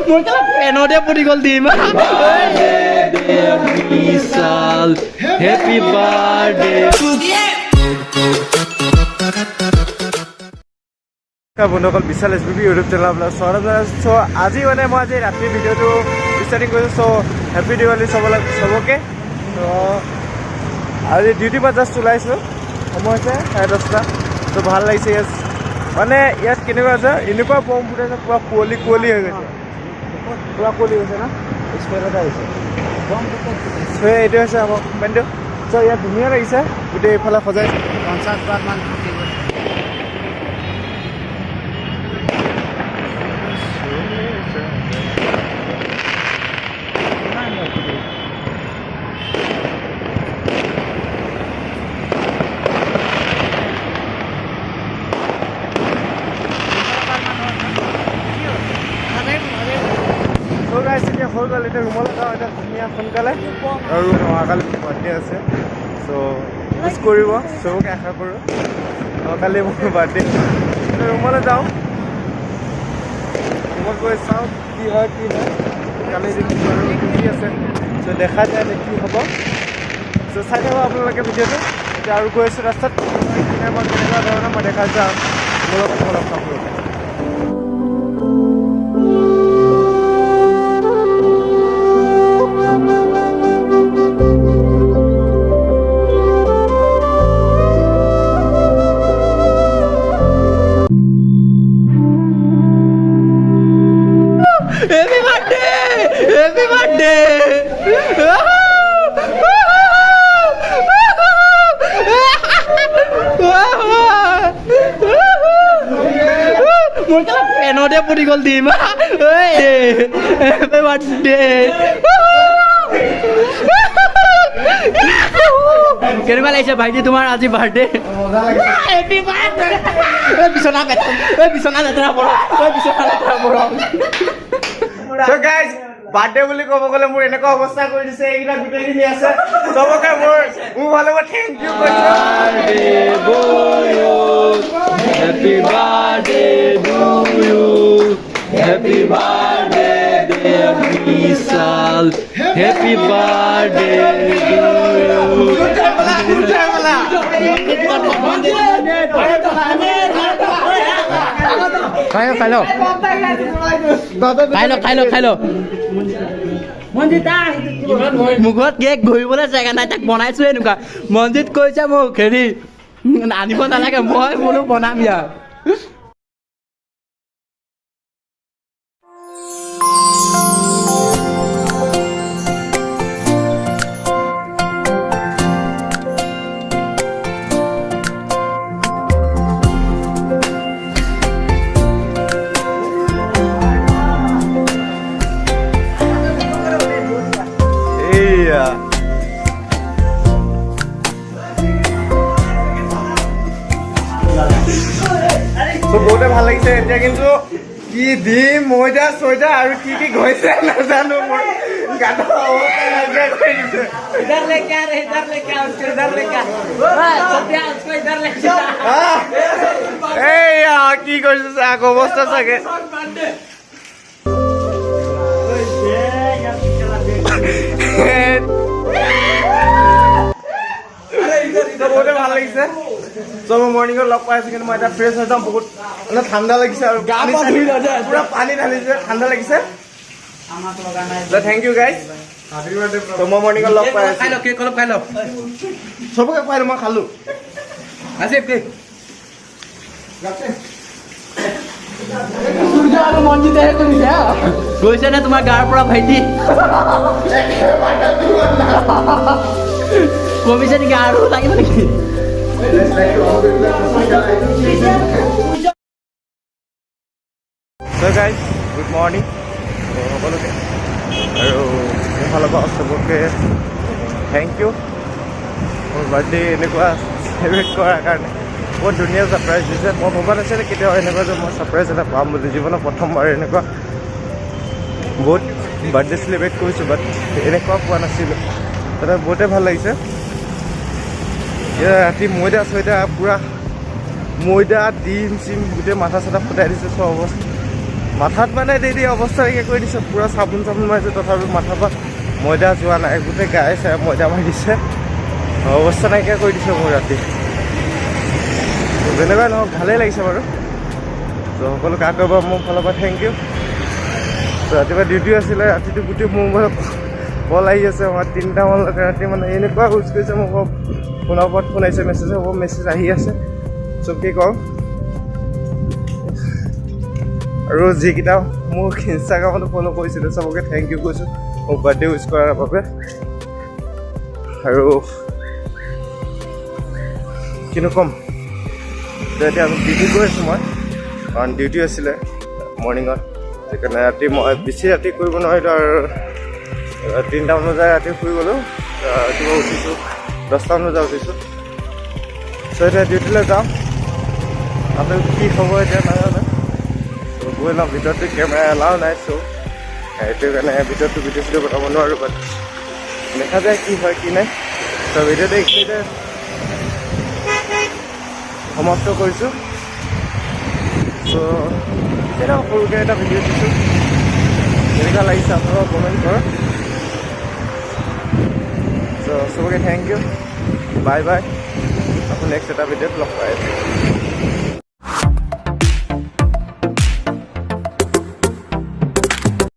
মোৰ কেলা পেনতে পৰি গ'ল দিম বিশাল হেপী বাৰ্থডে বন্ধুসকল বিশাল SBB ইউটিউব চেনেল আপোনাৰ স্বাগতম জনাইছোঁ। চ' আজি মানে মই আজি ৰাতি ভিডিঅ'টো ষ্টাৰ্টিং কৰিছোঁ। চ' হেপী দিৱালী চবকে। ত' আজি ডিউটিৰ পৰা জাষ্ট ওলাইছোঁ, সময় হৈছে 10:30। ত' ভাল লাগিছে ইয়াত, মানে ইয়াত কেনেকুৱা আছে, এনেকুৱা বম ফুটাইছে পূৰা কুঁৱলী হৈ গৈছে, পূৰা কুঁৱলী গৈছে না স্কুলতে আহিছে। চ' এইটো হৈছে আমাৰ কোম্পানীটো। চ' ইয়াত ধুনীয়া লাগিছে, গোটেই এইফালে সজাইছে 50 বাৰমান। এতিয়া হৈ গ'ল, এতিয়া ৰুমলৈ যাওঁ এতিয়া ধুনীয়া সোনকালে, আৰু অহাকালি বাৰ্থডে আছে। চ' উইচ কৰিব চবকে আশা কৰোঁ, অহাকালি মোৰ বাৰ্থডে। এতিয়া ৰুমলৈ যাওঁ, ৰুমত গৈ চাওঁ কি হয় কি নাই। কালি ডিউটি আছে, চ' দেখা যায় কি হ'ব। চ' চাই থাকোঁ আপোনালোকে ভিডিঅ'টো। এতিয়া আৰু গৈ আছোঁ ৰাস্তাত, মই কেনেকুৱা ধৰণৰ মই দেখাইছোঁ আৰু মোৰ লগত অলপ কাপোৰ। Happy birthday! Happy birthday! মোৰ কেলা পেনতে পৰি গ'ল দিম Happy birthday! কেনেকুৱা লাগিছে ভাইটি তোমাৰ আজি বাৰ্থডে? Happy birthday! বিচনা লেতেৰা বৰ So guys, বাৰ্থডে বুলি ক'ব গ'লে মোৰ এনেকুৱা অৱস্থা কৰি দিছে, এইকেইটা গোটেইখিনি আছে চবকে মোৰ ফালৰ পৰা থেংক ইউ কৈছোঁ। Happy birthday to you, happy birthday dear Vishal, happy birthday to you. খাই ল মুখত কেক ঘূৰিবলৈ জেগা নাই, তাক বনাইছো এনেকুৱা। মনজিত কৈছে মোক হেৰি আনিব নালাগে, মই বোলো বনাম ইয়াৰ। বহুতে ভাল লাগিছে। এতিয়া কিন্তু কি দিম, ময়দা চয়দা আৰু কি কি গৈছে নাজানো, মোৰ গানৰ অৱস্থা নাইকিয়া কৰি দিছে। এইয়া কি কৰিছে আকৌ অৱস্থা চাগে। বহুতে ভাল লাগিছে। চ' মই মৰ্ণিঙত লগ পাই আছোঁ, কিন্তু মই এতিয়া ফ্ৰেছ হৈ যাম। বহুত মানে ঠাণ্ডা লাগিছে আৰু পুৰা পানী ঢালিছে, ঠাণ্ডা লাগিছে। Thank U guys. ত' মই মৰ্ণিঙত লগ পাই আছোঁ। কেক অলপ খাই ল, চবকে খুৱাই মই খালোঁ। আছে কেক গৈছে নে তোমাৰ গাৰ পৰা ভাইটি? কমিছে নেকি আৰু লাগিব নেকি? So guys, good morning সকলোকে, আৰু মোৰ ফালৰ পৰা চবকে থেংক ইউ মোৰ বাৰ্থডে এনেকুৱা চেলিব্ৰেট কৰাৰ কাৰণে। বহুত ধুনীয়া ছাৰপ্ৰাইজ দিছে। মই ভবা নাছিলোঁ কেতিয়াও এনেকুৱা যে মই ছাৰপ্ৰাইজ এটা পাম বুলি। জীৱনৰ প্ৰথমবাৰ এনেকুৱা বহুত বাৰ্থডে চেলিব্ৰেট কৰিছোঁ, বাট এনেকুৱা পোৱা নাছিলোঁ। তাতে বহুতে ভাল লাগিছে। এতিয়া ৰাতি ময়দা চয়দা পূৰা ময়দা ডিম চিম গোটেই মাথা চাথা ফুটাই দিছে, চব অৱস্থা মাথাত মানে দি অৱস্থা নাইকিয়া কৰি দিছে, পূৰা চাবোন মাৰিছে, তথাপিও মাথাৰ পৰা ময়দা যোৱা নাই, গোটেই গায়ে চাই ময়দা মাৰি দিছে, অৱস্থা নাইকিয়া কৰি দিছে মোৰ ৰাতি। যেনেকুৱাই নহওক ভালেই লাগিছে বাৰু। ত' সকলো কাক কৰিব মোৰ ফালৰ পৰা থেংক ইউ। ত' ৰাতিপুৱা ডিউটিও আছিলে, ৰাতিটো গোটেই মোৰ মোবাইলত কল আহি আছে, মই 3টামানলৈকে ৰাতি মানে এনেকুৱা ইউজ কৰিছে, মোক ফোনৰ ওপৰত ফোন আহিছে, মেছেজৰ ওপৰত মেছেজ আহি আছে, চব কি কওঁ। আৰু যিকেইটা মোক ইনষ্টাগ্ৰামতো ফ'ল' কৰিছিলে চবকে থেংক ইউ কৈছোঁ মোক বাৰ্থডে উইচ কৰাৰ বাবে। আৰু কিনো ক'ম, এতিয়া আমি ডিউটি গৈ আছোঁ মই, কাৰণ ডিউটি আছিলে মৰ্ণিঙত, সেইকাৰণে ৰাতি মই বেছি ৰাতি কৰিব নোৱাৰিলোঁ আৰু 3টামান বজাত ৰাতি শুই গ'লোঁ। ৰাতিপুৱা উঠিছোঁ 10টামান বজাত উঠিছোঁ। চ' এতিয়া ডিউটিলৈ যাওঁ, তাতে কি হ'ব এতিয়া নাজানো। গৈ লওঁ, ভিতৰতো কেমেৰা এলাও নাই, চ' সেইটো কাৰণে ভিতৰতো ভিডিঅ' চিডিঅ' বনাব নোৱাৰোঁ, বাট দেখা যায় কি হয় কি নাই। চ' ভিডিঅ'টো এইখিনিতে সমাপ্ত কৰিছোঁ। চ' এতিয়া সৰুকৈ এটা ভিডিঅ' দিছোঁ, কেনেকুৱা লাগিছে আপোনালোকক কমেণ্ট কৰক। চ' চবকে থেংক ইউ, বাই বাই, আকৌ নেক্সট এটা ভিডিঅ'ত লগ পাই আছোঁ।